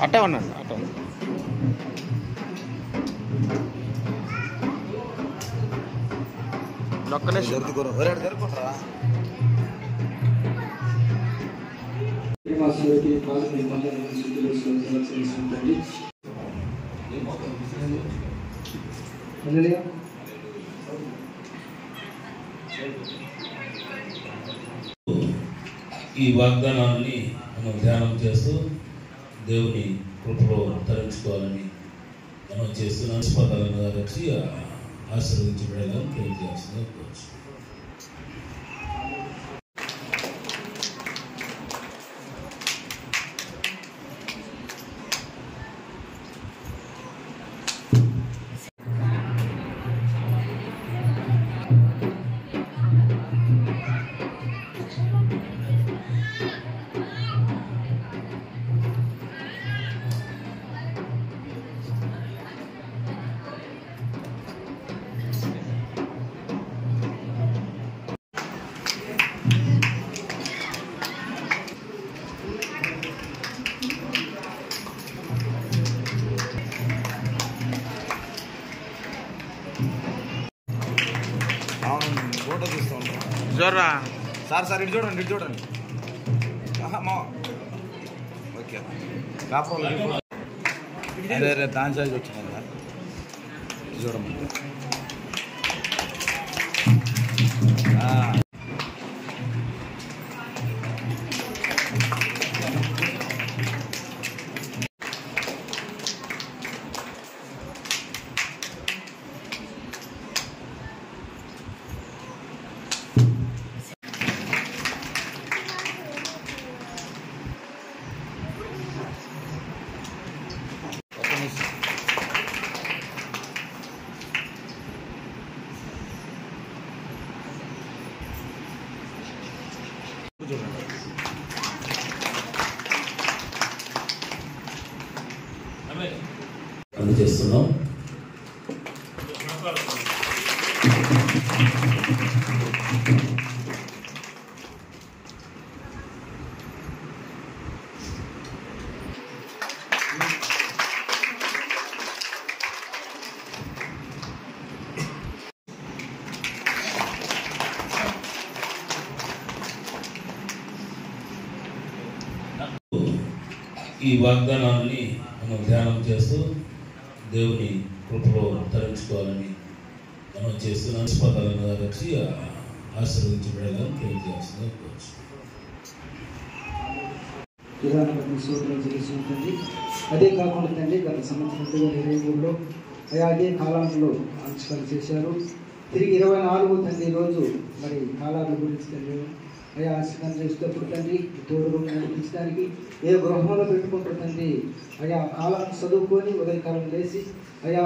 అట్టే ఉన్నాడు అట్ట ఒక్కనే జరుగుకుంటారా ఈ వాగ్దానాన్ని మనం ధ్యానం చేస్తూ దేవుని కృపలో తరించుకోవాలని మనం చేస్తున్న పదాలను వచ్చి ఆశీర్వదించబడేలా తెలియజేస్తుంది. ఫోటో తీస్తూ ఉంటాం చూడరా సార్ ఇటు చూడండి ఓకే అదే దాని సైజ్ వచ్చింది కదా చూడమంటే అందజేస్తున్నాం. ఈ వాగ్దానాన్ని మనం ధ్యానం చేస్తూ దేవుని కృపలో తరించుకోవాలని మనం చేస్తున్న పదాలను వచ్చి ఆశీర్వదించబడేలా తెలియజేస్తుంది. అదే కాకుండా తండ్రి గత సంవత్సరం 2023లో అదే కాలంలో ఆవిష్కరణ చేశారు. తిరిగి 24 తండ్రి రోజు మరి కాలాల గురించి తండ్రి ఆవిష్కరణ చేసేటప్పుడు తండ్రి తోడు నడిపించడానికి ఏ గృహంలో పెట్టుకుంటారు తండ్రి కాలాన్ని చదువుకొని ఉదయకాలం లేచి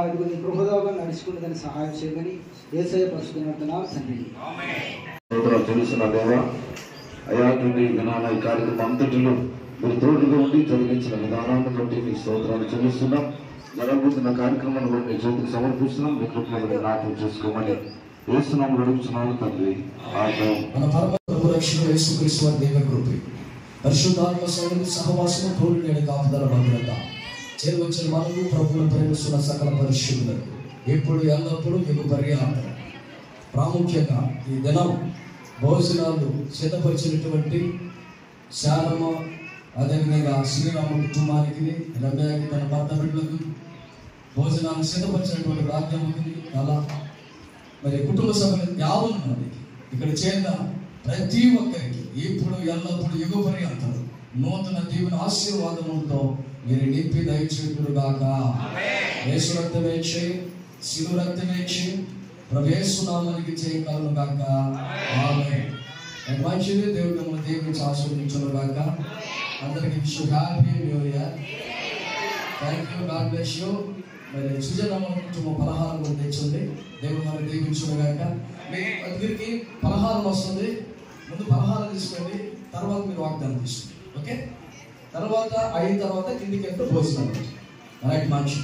అదుగుని గృహదాగా నడుచుకుని సహాయం చేయమని యేసయ్య పరిశుద్ధుడుతున్నాం తండ్రి. తెలుసిన దేవా తండ్రి వినాల ఈ కార్యక్రమం అంతటిలో మీరు తోడుగా ఉండి జరిగించిన విధానాన్ని బట్టి మీ స్తోత్రాలు చెల్లిస్తున్నాం. జరగబోతున్న కార్యక్రమాన్ని బట్టి మీ చేతికి సమర్పిస్తున్నాం. మీ కృపను జ్ఞాపకం చేసుకోమని యేసునామములో అడుగుతున్నాము తండ్రి. మన పరమ ప్రభు రక్షణ యేసుక్రీస్తు వారి దైవ కృప పరిశుద్ధాత్మ సన్నిధి సహవాసము తోడు నేడు కాపుదల భద్రత చేరువచ్చిన మనకు ప్రభువును ప్రేమిస్తున్న సకల పరిశుద్ధులకు ఎప్పుడు ఎల్లప్పుడూ మీకు పర్యాప్తం. ప్రాముఖ్యంగా ఈ దినం భోజనాలు సిద్ధపరిచినటువంటి శారమ అదేవిధంగా శ్రీరామ కుటుంబానికి రమ్యాకి తన భర్త బిడ్డలకు భోజనాలు సిద్ధపరిచినటువంటి రాజ్యముకి అలా మరి కుటుంబ సభ్యులకు 50 మందికి ఇక్కడ చేరిన ప్రతి ఒక్కరికి ఇప్పుడు ఎల్లప్పుడు యుగ పర్యంతం నూతన దీవెన ఆశీర్వాదములతో మీరు నింపి దయచేయుదురుగాక. యేసు రక్తమేక్షి శిలు రక్తమేక్షి ప్రవేశనామానికి చేయగలను గాక. ఆమేన్. మంచిది దేవుడు మిమ్మల్ని దీవించి ఆశీర్వదించును గాక. అందరికీ wish you happy new year. Thank you. God bless you. మరి సుజనమ్మ కుటుంబం పలహారం కూడా తెచ్చింది. దేవుడు మనల్ని దీవించును గాక. మీ దగ్గరికి పలహారం వస్తుంది. ముందు పలహారం తీసుకోండి, తర్వాత మీరు వాగ్దానం తీసుకోండి. ఓకే, తర్వాత అయిన తర్వాత కిందికి వెళ్తే భోజనం. రైట్ మంచి